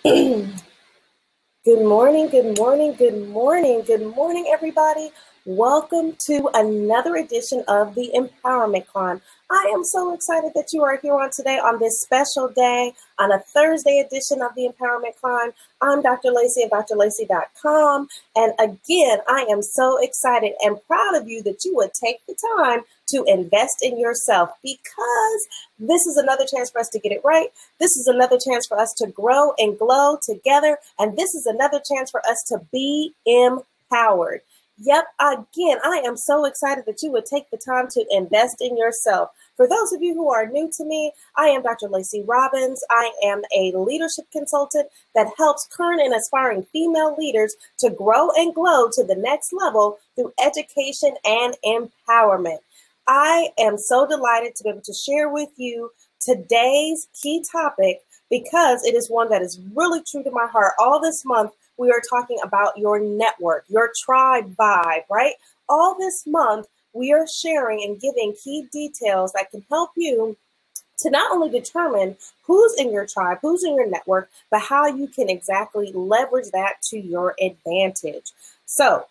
Good morning, good morning, good morning, good morning, everybody. Welcome to another edition of the Empowerment Climb. I am so excited that you are here on today on this special day, on a Thursday edition of the Empowerment Climb. I'm Dr. Lacey of drlacey.com. And again, I am so excited and proud of you that you would take the time to invest in yourself, because this is another chance for us to get it right. This is another chance for us to grow and glow together. And this is another chance for us to be empowered. Yep, again, I am so excited that you would take the time to invest in yourself. For those of you who are new to me, I am Dr. Lacey Robbins. I am a leadership consultant that helps current and aspiring female leaders to grow and glow to the next level through education and empowerment. I am so delighted to be able to share with you today's key topic, because it is one that is really true to my heart. All this month, we are talking about your network, your tribe vibe, right? All this month, we are sharing and giving key details that can help you to not only determine who's in your tribe, who's in your network, but how you can exactly leverage that to your advantage. So,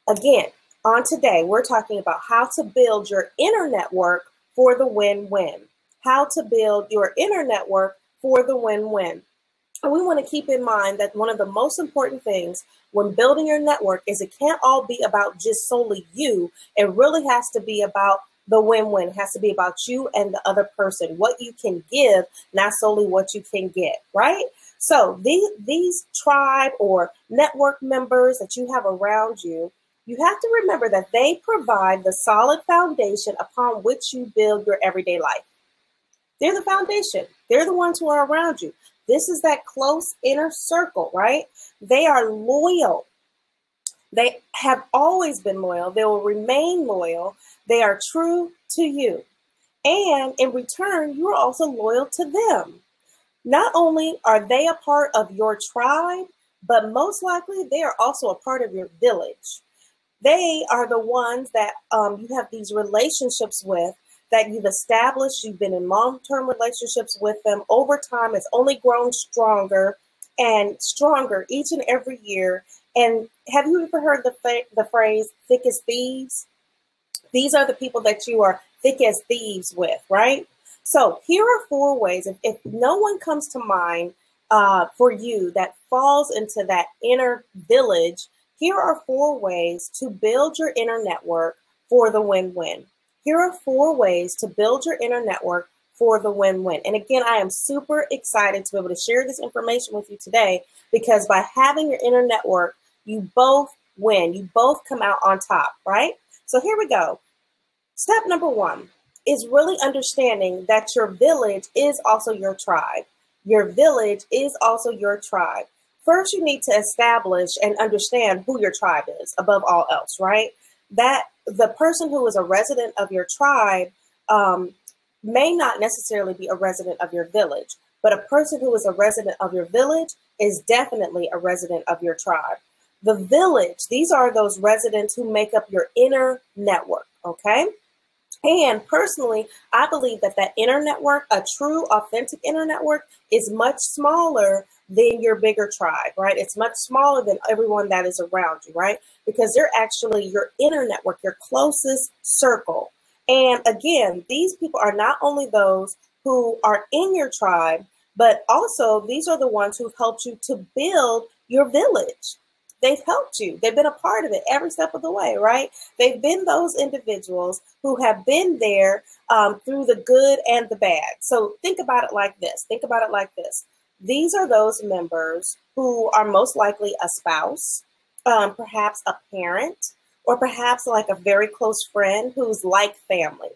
again, on today, we're talking about how to build your inner network for the win-win. How to build your inner network for the win-win. And we want to keep in mind that one of the most important things when building your network is it can't all be about just solely you. It really has to be about the win-win. It has to be about you and the other person, what you can give, not solely what you can get, right? So these tribe or network members that you have around you, you have to remember that they provide the solid foundation upon which you build your everyday life. They're the foundation. They're the ones who are around you. This is that close inner circle, right? They are loyal. They have always been loyal. They will remain loyal. They are true to you. And in return, you are also loyal to them. Not only are they a part of your tribe, but most likely they are also a part of your village. They are the ones that you have these relationships with, that you've established. You've been in long-term relationships with them over time. It's only grown stronger and stronger each and every year. And have you ever heard the phrase thick as thieves? These are the people that you are thick as thieves with, right? So here are four ways. If no one comes to mind for you that falls into that inner village, here are four ways to build your inner network for the win-win. Here are four ways to build your inner network for the win-win. And again, I am super excited to be able to share this information with you today, because by having your inner network, you both win. You both come out on top, right? So here we go. Step number one is really understanding that your village is also your tribe. Your village is also your tribe. First, you need to establish and understand who your tribe is above all else, right? That the person who is a resident of your tribe may not necessarily be a resident of your village, but a person who is a resident of your village is definitely a resident of your tribe. The village, these are those residents who make up your inner network, okay? And personally, I believe that that inner network, a true, authentic inner network, is much smaller than your bigger tribe, right? It's much smaller than everyone that is around you, right? Because they're actually your inner network, your closest circle. And again, these people are not only those who are in your tribe, but also these are the ones who've helped you to build your village. They've helped you. They've been a part of it every step of the way, right? They've been those individuals who have been there through the good and the bad. So think about it like this. Think about it like this. These are those members who are most likely a spouse, perhaps a parent, or perhaps like a very close friend who's like family,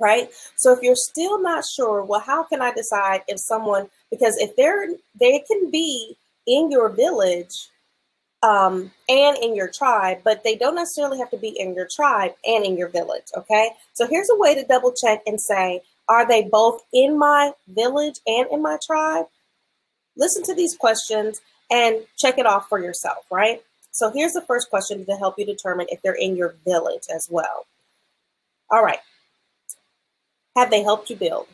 right? So if you're still not sure, well, how can I decide if someone, because if they can be in your village and in your tribe, but they don't necessarily have to be in your tribe and in your village, okay? So here's a way to double check and say, are they both in my village and in my tribe? Listen to these questions and check it off for yourself, right? So here's the first question to help you determine if they're in your village as well. All right. Have they helped you build?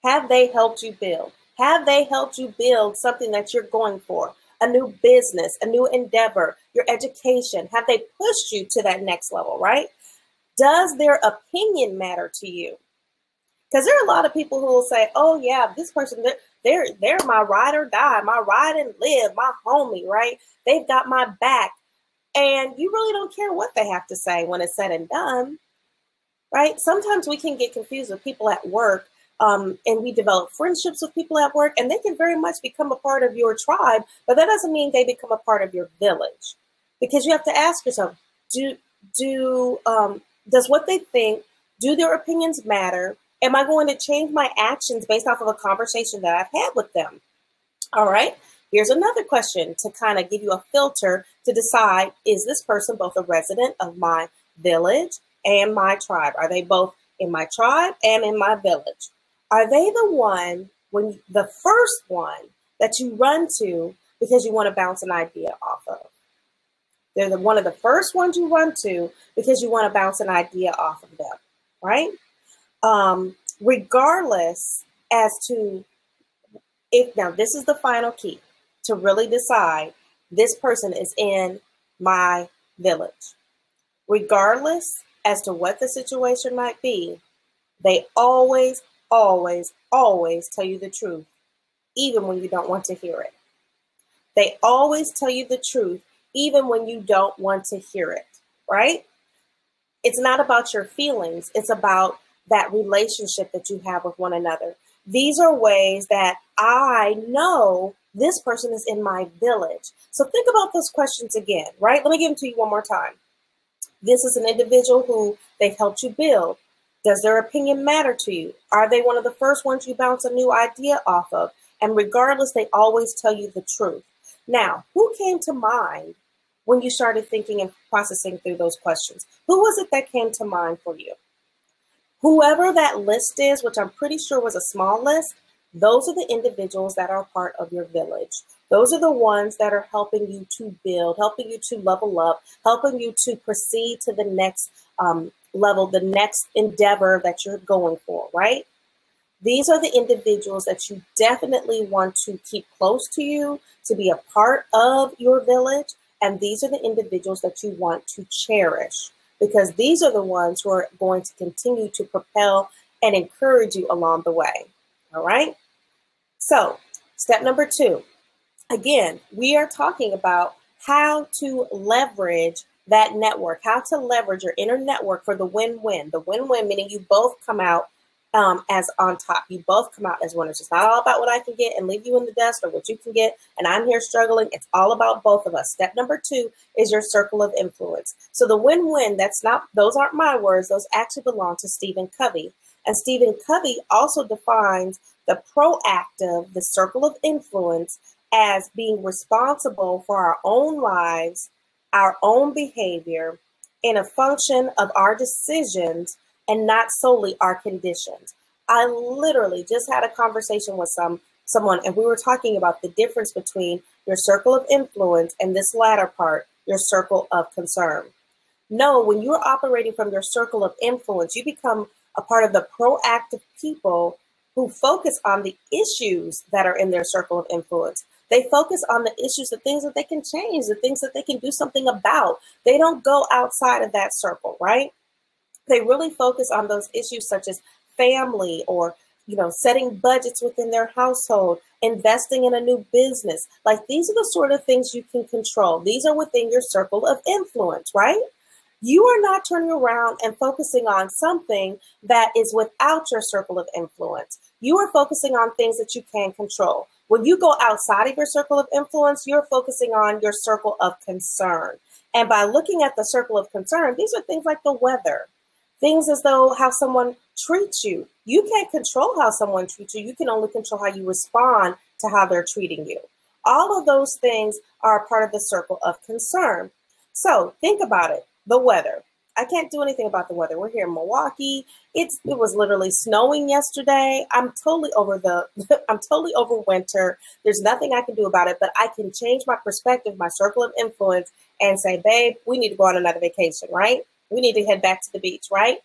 Have they helped you build? Have they helped you build something that you're going for? A new business, a new endeavor, your education? Have they pushed you to that next level, right? Does their opinion matter to you? Because there are a lot of people who will say, oh yeah, this person, they're my ride or die, my ride and live, my homie, right? They've got my back. And you really don't care what they have to say when it's said and done, right? Sometimes we can get confused with people at work, and we develop friendships with people at work, and they can very much become a part of your tribe, but that doesn't mean they become a part of your village. Because you have to ask yourself, does what they think, do their opinions matter? Am I going to change my actions based off of a conversation that I've had with them? All right. Here's another question to kind of give you a filter to decide, is this person both a resident of my village and my tribe? Are they both in my tribe and in my village? Are they the first one that you run to because you want to bounce an idea off of? They're one of the first ones you run to because you want to bounce an idea off of them, right? Regardless as to now this is the final key to really decide this person is in my village. Regardless as to what the situation might be, they always, always, always tell you the truth, even when you don't want to hear it. They always tell you the truth, even when you don't want to hear it, right? It's not about your feelings. It's about that relationship that you have with one another. These are ways that I know this person is in my village. So think about those questions again, right? Let me give them to you one more time. This is an individual who they've helped you build. Does their opinion matter to you? Are they one of the first ones you bounce a new idea off of? And regardless, they always tell you the truth. Now, who came to mind when you started thinking and processing through those questions? Who was it that came to mind for you? Whoever that list is, which I'm pretty sure was a small list, those are the individuals that are part of your village. Those are the ones that are helping you to build, helping you to level up, helping you to proceed to the next level, the next endeavor that you're going for, right? These are the individuals that you definitely want to keep close to you, to be a part of your village. And these are the individuals that you want to cherish, because these are the ones who are going to continue to propel and encourage you along the way. All right. So step number 2, again, we are talking about how to leverage that network, how to leverage your inner network for the win-win. The win-win meaning you both come out as on top. You both come out as winners. It's not all about what I can get and leave you in the dust or what you can get and I'm here struggling. It's all about both of us. Step number 2 is your circle of influence. So the win-win, those aren't my words. Those actually belong to Stephen Covey. And Stephen Covey also defines the proactive, the circle of influence, as being responsible for our own lives, our own behavior, in a function of our decisions and not solely our conditions. I literally just had a conversation with someone, and we were talking about the difference between your circle of influence and this latter part, your circle of concern. No, when you're operating from your circle of influence, you become a part of the proactive people who focus on the issues that are in their circle of influence. They focus on the issues, the things that they can change, the things that they can do something about. They don't go outside of that circle, right? They really focus on those issues such as family or, setting budgets within their household, investing in a new business. Like, these are the sort of things you can control. These are within your circle of influence, right? You are not turning around and focusing on something that is without your circle of influence. You are focusing on things that you can control. When you go outside of your circle of influence, you're focusing on your circle of concern. And by looking at the circle of concern, these are things like the weather, things as though how someone treats you. You can't control how someone treats you. You can only control how you respond to how they're treating you. All of those things are a part of the circle of concern. So think about it. The weather. I can't do anything about the weather. We're here in Milwaukee. It was literally snowing yesterday. I'm totally over winter. There's nothing I can do about it, but I can change my perspective, my circle of influence, and say, babe, we need to go on another vacation, right? We need to head back to the beach, right?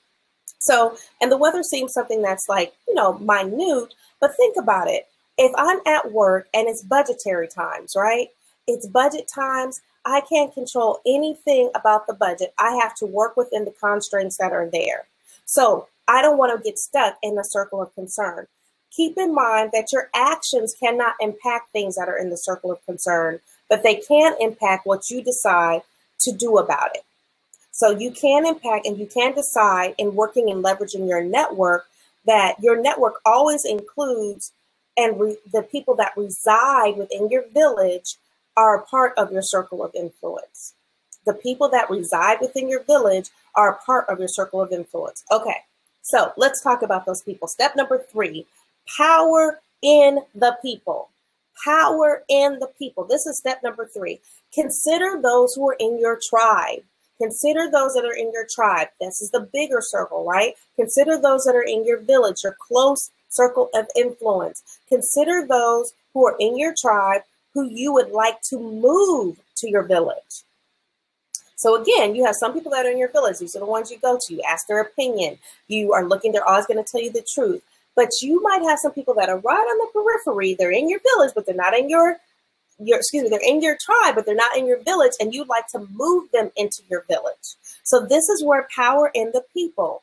So, and the weather seems something that's like, minute, but think about it. If I'm at work and it's budgetary times, right? It's budget times. I can't control anything about the budget. I have to work within the constraints that are there. So I don't want to get stuck in the circle of concern. Keep in mind that your actions cannot impact things that are in the circle of concern, but they can impact what you decide to do about it. So you can impact and you can decide in working and leveraging your network that your network always includes the people that reside within your village are a part of your circle of influence. The people that reside within your village are a part of your circle of influence. Okay, so let's talk about those people. Step number 3, power in the people. Power in the people. This is step number 3. Consider those who are in your tribe. Consider those that are in your tribe. This is the bigger circle, right? Consider those that are in your village, your close circle of influence. Consider those who are in your tribe who you would like to move to your village. So again, you have some people that are in your village. These are the ones you go to. You ask their opinion. You are looking, they're always going to tell you the truth. But you might have some people that are right on the periphery. They're in your village, but they're not in they're in your tribe, but they're not in your village, and you'd like to move them into your village. So this is where power in the people.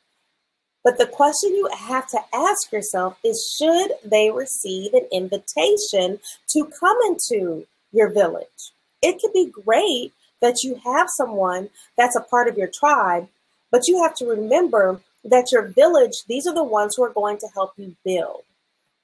But the question you have to ask yourself is, should they receive an invitation to come into your village? It could be great that you have someone that's a part of your tribe, but you have to remember that your village, these are the ones who are going to help you build.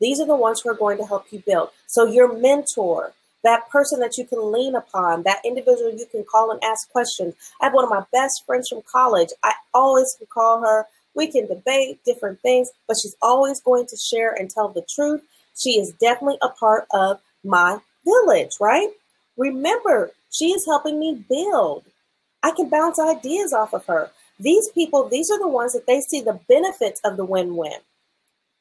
These are the ones who are going to help you build. So your mentor, that person that you can lean upon, that individual you can call and ask questions. I have one of my best friends from college. I always can call her. We can debate different things, but she's always going to share and tell the truth. She is definitely a part of my village, right? Remember, she is helping me build. I can bounce ideas off of her. These people, these are the ones that they see the benefits of the win-win.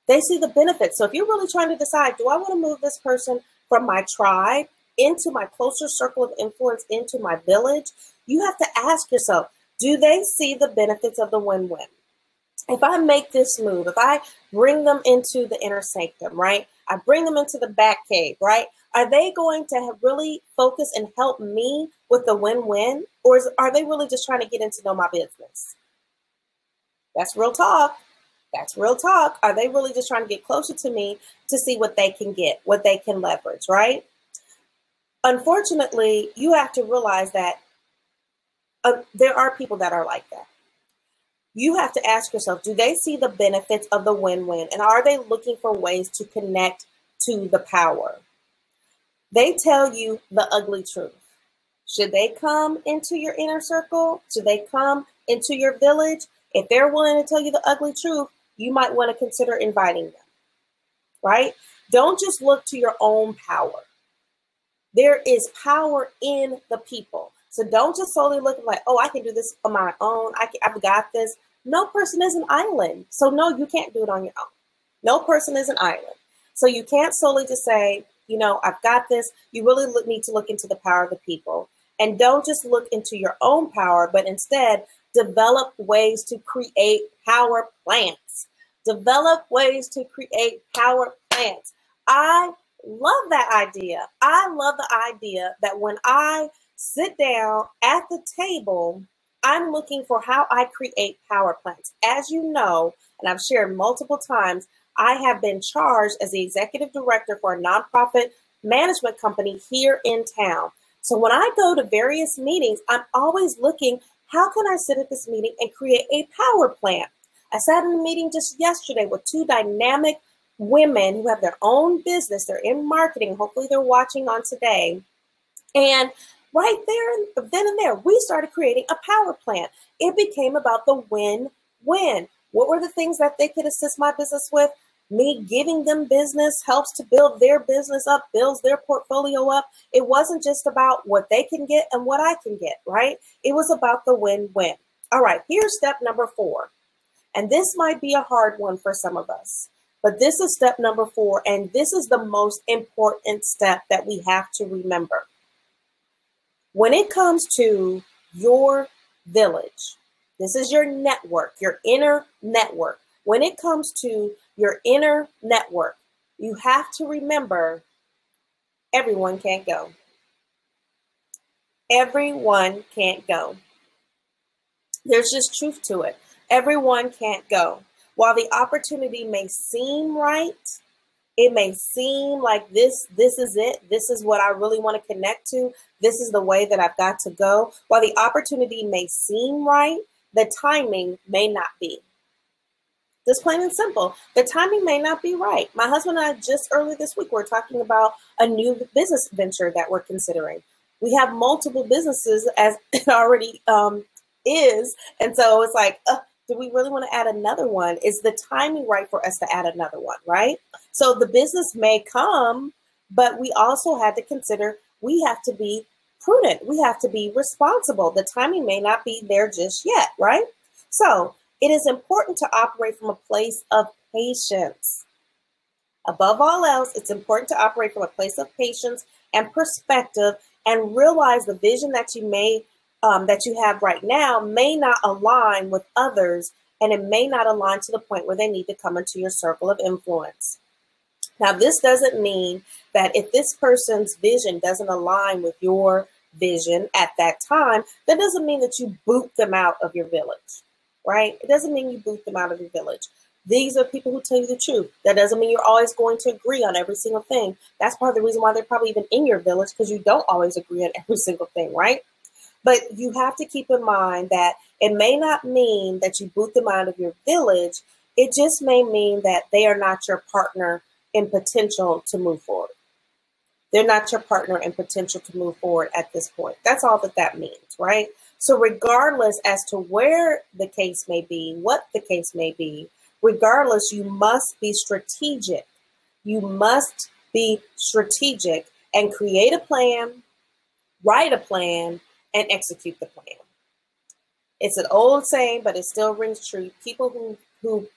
They see the benefits. So if you're really trying to decide, do I want to move this person from my tribe into my closer circle of influence, into my village? You have to ask yourself, do they see the benefits of the win-win? If I make this move, if I bring them into the inner sanctum, right? I bring them into the back cave, right? Are they going to really focus and help me with the win-win? Or are they really just trying to get in to know my business? That's real talk. That's real talk. Are they really just trying to get closer to me to see what they can get, what they can leverage, right? Unfortunately, you have to realize that there are people that are like that. You have to ask yourself, do they see the benefits of the win-win? And are they looking for ways to connect to the power? They tell you the ugly truth. Should they come into your inner circle? Should they come into your village? If they're willing to tell you the ugly truth, you might want to consider inviting them, right? Don't just look to your own power. There is power in the people. So don't just solely look like, oh, I can do this on my own. I've got this. No person is an island. So no, you can't do it on your own. No person is an island. So you can't solely just say, you know, I've got this. You really need to look into the power of the people. And don't just look into your own power, but instead develop ways to create power plants. Develop ways to create power plants. I love that idea. I love the idea that when I sit down at the table, I'm looking for how I create power plants. As you know, and I've shared multiple times, I have been charged as the executive director for a nonprofit management company here in town. So when I go to various meetings, I'm always looking, how can I sit at this meeting and create a power plant? I sat in a meeting just yesterday with 2 dynamic women who have their own business. They're in marketing. Hopefully they're watching on today. And right there, then and there, we started creating a power plant. It became about the win-win. What were the things that they could assist my business with? Me giving them business helps to build their business up, builds their portfolio up. It wasn't just about what they can get and what I can get, right? It was about the win-win. All right, here's step number 4. And this might be a hard one for some of us, but this is step number 4. And this is the most important step that we have to remember. When it comes to your village, this is your network, your inner network. When it comes to your inner network, You have to remember everyone can't go. Everyone can't go. There's just truth to it. Everyone can't go. While the opportunity may seem right, it may seem like this is it. This is what I really want to connect to. This is the way that I've got to go. While the opportunity may seem right, the timing may not be. Just plain and simple. The timing may not be right. My husband and I just earlier this week were talking about a new business venture that we're considering. We have multiple businesses as it already is. And so it's like, do we really want to add another one? Is the timing right for us to add another one, right? So the business may come, but we also had to consider we have to be prudent. We have to be responsible. The timing may not be there just yet, right? So it is important to operate from a place of patience. Above all else, it's important to operate from a place of patience and perspective and realize the vision that you have right now may not align with others, and it may not align to the point where they need to come into your circle of influence. Now, this doesn't mean that if this person's vision doesn't align with your vision at that time, that doesn't mean that you boot them out of your village, right? It doesn't mean you boot them out of your village. These are people who tell you the truth. That doesn't mean you're always going to agree on every single thing. That's part of the reason why they're probably even in your village, because you don't always agree on every single thing, right? But you have to keep in mind that it may not mean that you boot them out of your village. It just may mean that they are not your partner in potential to move forward. They're not your partner in potential to move forward at this point. That's all that means, right? So regardless as to where the case may be, what the case may be, regardless, you must be strategic. You must be strategic and create a plan, write a plan, and execute the plan. It's an old saying, but it still rings true. People who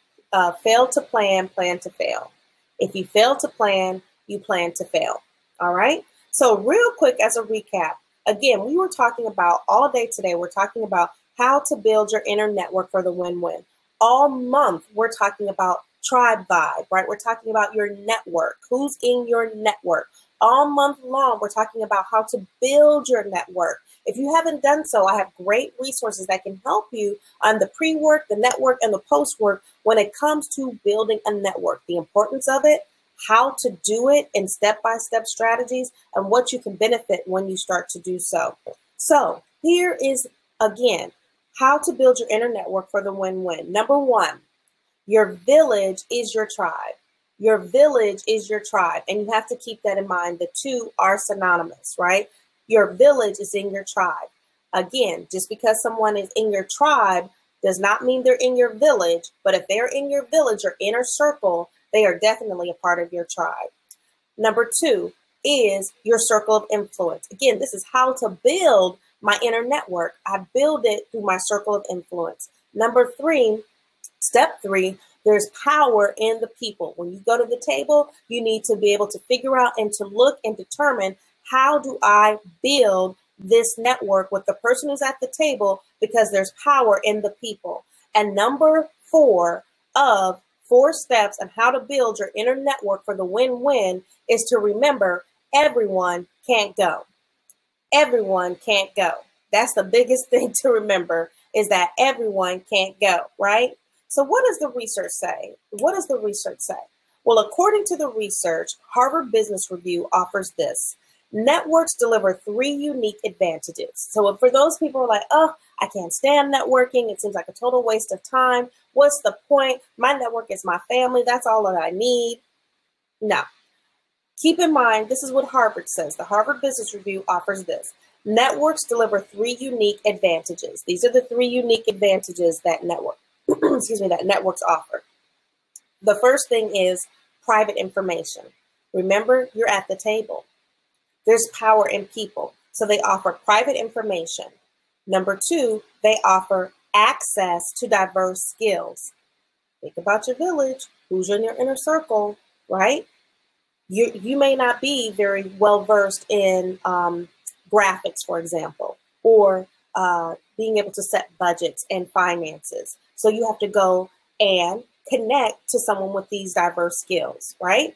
fail to plan to fail. If you fail to plan, you plan to fail. All right? So real quick as a recap, again, we were talking about all day today, we're talking about how to build your inner network for the win-win. All month, we're talking about tribe vibe, right? We're talking about your network. Who's in your network? All month long, we're talking about how to build your network. If you haven't done so, I have great resources that can help you on the pre-work, the network, and the post-work when it comes to building a network. The importance of it, how to do it in step-by-step strategies, and what you can benefit when you start to do so. So here is, again, how to build your inner network for the win-win. Number one, your village is your tribe. Your village is your tribe, and you have to keep that in mind. The two are synonymous, right? Your village is in your tribe. Again, just because someone is in your tribe does not mean they're in your village, but if they're in your village or inner circle, they are definitely a part of your tribe. Number two is your circle of influence. Again, this is how to build my inner network. I build it through my circle of influence. Number three, step three, there's power in the people. When you go to the table, you need to be able to figure out and to look and determine, how do I build this network with the person who's at the table, because there's power in the people. And number four of 4 steps on how to build your inner network for the win-win is to remember everyone can't go. Everyone can't go. That's the biggest thing to remember, is that everyone can't go, right? So what does the research say? What does the research say? Well, according to the research, Harvard Business Review offers this. Networks deliver 3 unique advantages. So for those people who are like, oh, I can't stand networking, it seems like a total waste of time. What's the point? My network is my family. That's all that I need. No. Keep in mind, this is what Harvard says. The Harvard Business Review offers this. Networks deliver 3 unique advantages. These are the 3 unique advantages that networks offer. The first thing is private information. Remember, you're at the table. There's power in people. So they offer private information. Number 2, they offer access to diverse skills. Think about your village. Who's in your inner circle, right? You may not be very well versed in graphics, for example, or being able to set budgets and finances. So you have to go and connect to someone with these diverse skills, right?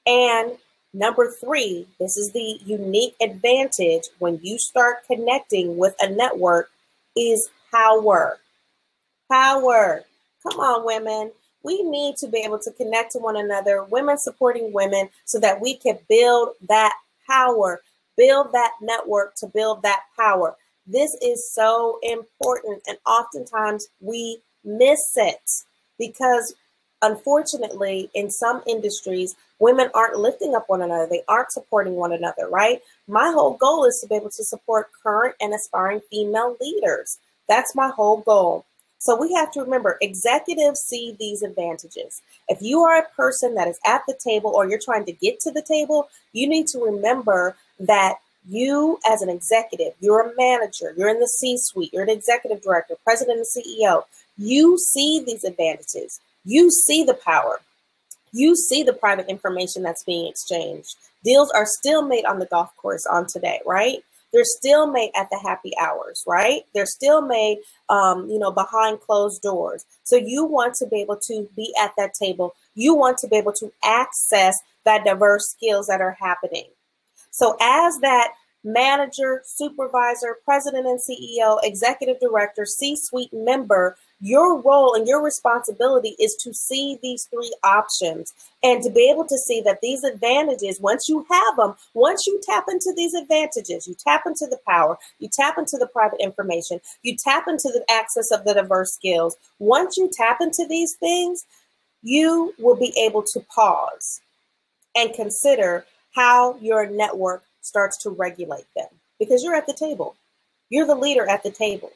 And number three, this is the unique advantage when you start connecting with a network, is power. Power. Come on, women. We need to be able to connect to one another, women supporting women, so that we can build that power, build that network to build that power. This is so important, and oftentimes we miss it because, unfortunately, in some industries, women aren't lifting up one another. They aren't supporting one another, right? My whole goal is to be able to support current and aspiring female leaders. That's my whole goal. So we have to remember, executives see these advantages. If you are a person that is at the table or you're trying to get to the table, you need to remember that you as an executive, you're a manager, you're in the C-suite, you're an executive director, president and CEO. You see these advantages. You see the power. You see the private information that's being exchanged. Deals are still made on the golf course on today, right? They're still made at the happy hours, right? They're still made, behind closed doors. So you want to be able to be at that table. You want to be able to access that diverse skills that are happening. So as that manager, supervisor, president and CEO, executive director, C-suite member, your role and your responsibility is to see these three options and to be able to see that these advantages, once you have them, once you tap into these advantages, you tap into the power, you tap into the private information, you tap into the access of the diverse skills. Once you tap into these things, you will be able to pause and consider how your network starts to regulate them, because you're at the table. You're the leader at the table.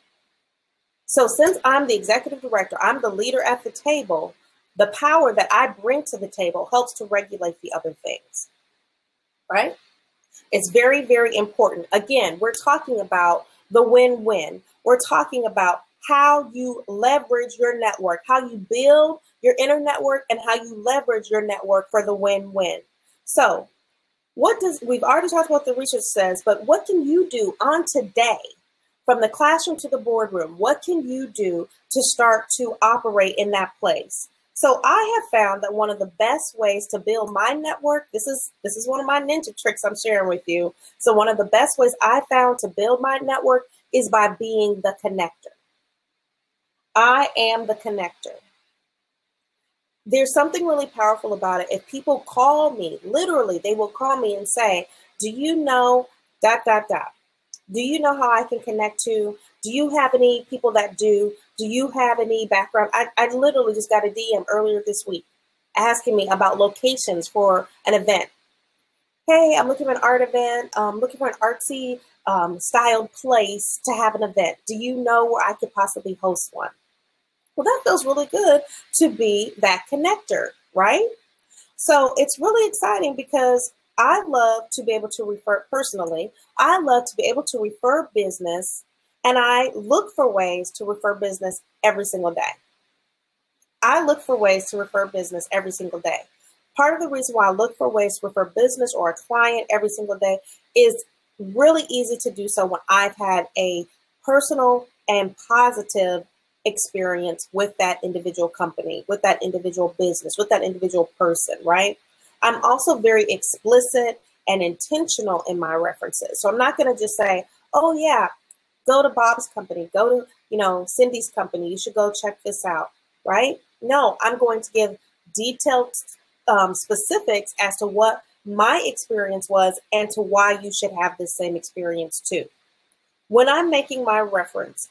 So since I'm the executive director, I'm the leader at the table, the power that I bring to the table helps to regulate the other things, right? It's very, very important. Again, we're talking about the win-win. We're talking about how you leverage your network, how you build your inner network, and how you leverage your network for the win-win. So we've already talked about what the research says, but what can you do on today from the classroom to the boardroom? What can you do to start to operate in that place? So I have found that one of the best ways to build my network, this is one of my ninja tricks I'm sharing with you. So one of the best ways I found to build my network is by being the connector. I am the connector. There's something really powerful about it. If people call me, literally, they will call me and say, do you know ... Do you know how I can connect to? Do you have any people that do? Do you have any background? I literally just got a DM earlier this week asking me about locations for an event. Hey, I'm looking for an art event. I'm looking for an artsy styled place to have an event. Do you know where I could possibly host one? Well, that feels really good to be that connector, right? So it's really exciting because I love to be able to refer personally. I love to be able to refer business, and I look for ways to refer business every single day. I look for ways to refer business every single day. Part of the reason why I look for ways to refer business or a client every single day is really easy to do so when I've had a personal and positive experience with that individual company, with that individual business, with that individual person, right? I'm also very explicit and intentional in my references. So I'm not going to just say, oh yeah, go to Bob's company, go to, Cindy's company, you should go check this out, right? No, I'm going to give detailed specifics as to what my experience was and to why you should have the same experience too. When I'm making my reference,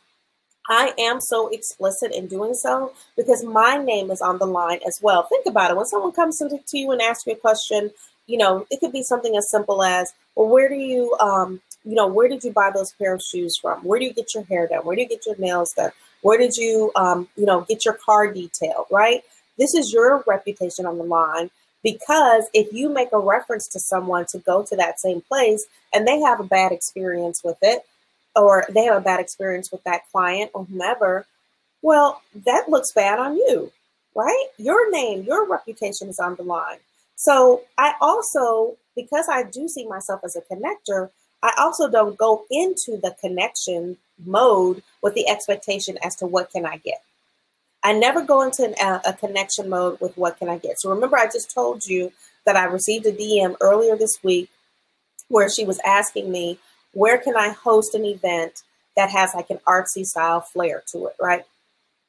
I am so explicit in doing so because my name is on the line as well. Think about it. When someone comes to you and asks you a question, it could be something as simple as, well, where did you buy those pair of shoes from? Where do you get your hair done? Where do you get your nails done? Where did you, get your car detailed, right? This is your reputation on the line, because if you make a reference to someone to go to that same place and they have a bad experience with it, or they have a bad experience with that client or whomever, well, that looks bad on you, right? Your name, your reputation is on the line. So I also, because I do see myself as a connector, I also don't go into the connection mode with the expectation as to what can I get. I never go into a connection mode with what can I get. So remember, I just told you that I received a DM earlier this week where she was asking me, where can I host an event that has like an artsy style flair to it, right?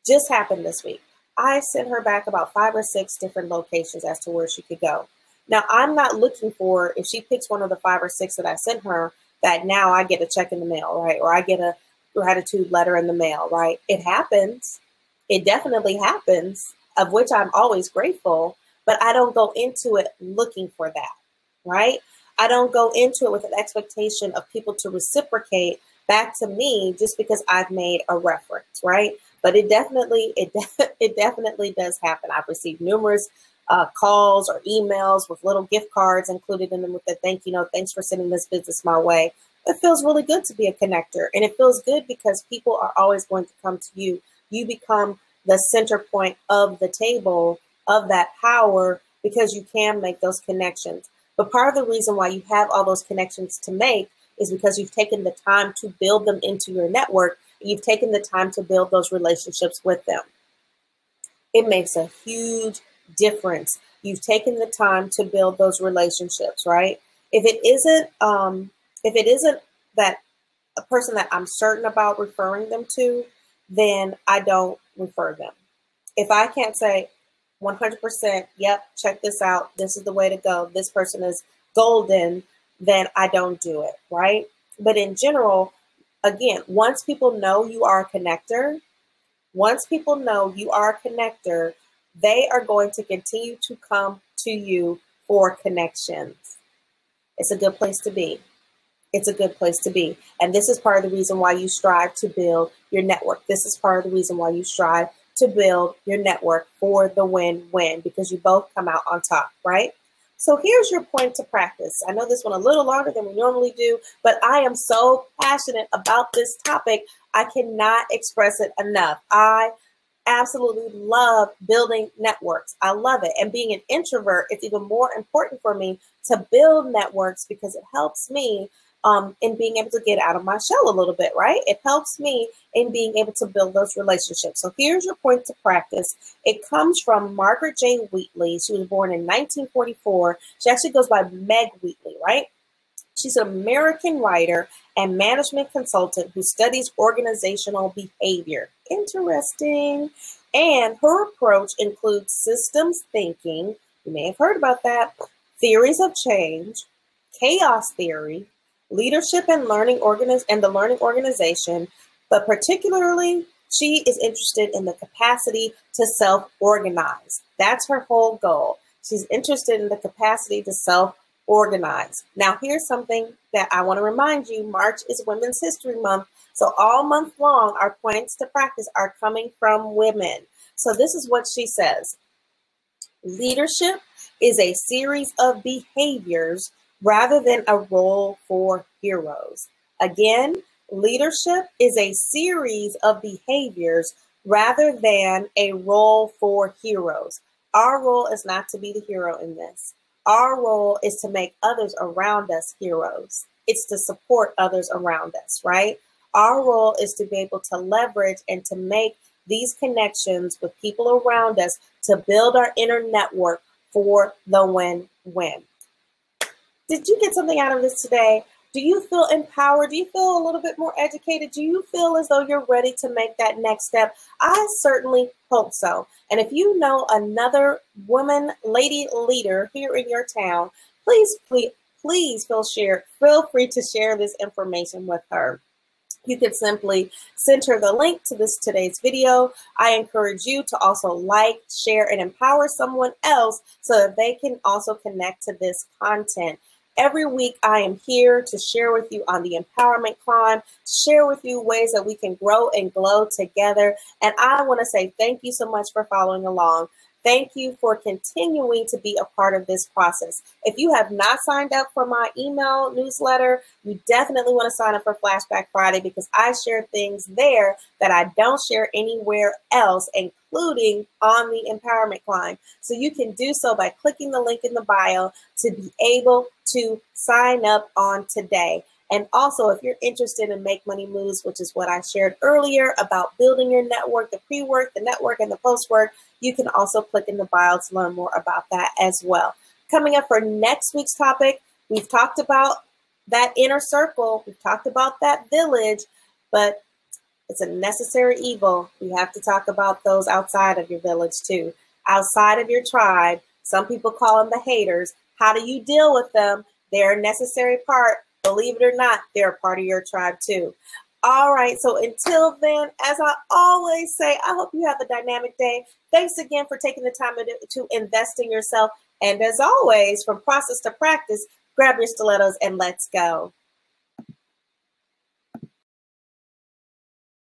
Just happened this week. I sent her back about 5 or 6 different locations as to where she could go. Now, I'm not looking for, if she picks one of the 5 or 6 that I sent her, that now I get a check in the mail, right? Or I get a gratitude letter in the mail, right? It happens. It definitely happens, of which I'm always grateful, but I don't go into it looking for that, right? I don't go into it with an expectation of people to reciprocate back to me just because I've made a reference, right? But it definitely does happen. I've received numerous calls or emails with little gift cards included in them with the thank you note. Thanks for sending this business my way. It feels really good to be a connector, and it feels good because people are always going to come to you. You become the center point of the table of that power because you can make those connections. But part of the reason why you have all those connections to make is because you've taken the time to build them into your network. You've taken the time to build those relationships with them. It makes a huge difference. You've taken the time to build those relationships, right? If it isn't that a person that I'm certain about referring them to, then I don't refer them. If I can't say 100%, yep, check this out, this is the way to go, this person is golden, then I don't do it, right? But in general, again, once people know you are a connector, they are going to continue to come to you for connections. It's a good place to be. It's a good place to be. And this is part of the reason why you strive to build your network. This is part of the reason why you strive to build your network for the win-win, because you both come out on top, right? So here's your point to practice. I know this one a little longer than we normally do, but I am so passionate about this topic. I cannot express it enough. I absolutely love building networks. I love it. And being an introvert, it's even more important for me to build networks because it helps me in being able to get out of my shell a little bit, right? It helps me in being able to build those relationships. So here's your point to practice. It comes from Margaret J. Wheatley. She was born in 1944. She actually goes by Meg Wheatley, right? She's an American writer and management consultant who studies organizational behavior. Interesting. And her approach includes systems thinking. You may have heard about that. Theories of change, chaos theory, leadership and the learning organization, but particularly she is interested in the capacity to self-organize. That's her whole goal. She's interested in the capacity to self-organize. Now, here's something that I want to remind you. March is Women's History Month. So all month long, our points to practice are coming from women. So this is what she says. Leadership is a series of behaviors rather than a role for heroes. Again, leadership is a series of behaviors rather than a role for heroes. Our role is not to be the hero in this. Our role is to make others around us heroes. It's to support others around us, right? Our role is to be able to leverage and to make these connections with people around us to build our inner network for the win-win. Did you get something out of this today? Do you feel empowered? Do you feel a little bit more educated? Do you feel as though you're ready to make that next step? I certainly hope so. And if you know another woman, lady leader here in your town, please feel free to share this information with her. You can simply send her the link to today's video. I encourage you to also like, share, and empower someone else so that they can also connect to this content. Every week, I am here to share with you on the empowerment climb, share with you ways that we can grow and glow together. And I want to say thank you so much for following along. Thank you for continuing to be a part of this process. If you have not signed up for my email newsletter, you definitely want to sign up for Flashback Friday because I share things there that I don't share anywhere else, including on the Empowerment Climb. So you can do so by clicking the link in the bio to be able to sign up on today. And also, if you're interested in Make Money Moves, which is what I shared earlier about building your network, the pre-work, the network, and the post-work, you can also click in the bio to learn more about that as well. Coming up for next week's topic, we've talked about that inner circle. We've talked about that village, but it's a necessary evil. We have to talk about those outside of your village too, outside of your tribe. Some people call them the haters. How do you deal with them? They're a necessary part. Believe it or not, they're a part of your tribe too. All right, so until then, as I always say, I hope you have a dynamic day. Thanks again for taking the time to invest in yourself. And as always, from process to practice, grab your stilettos and let's go.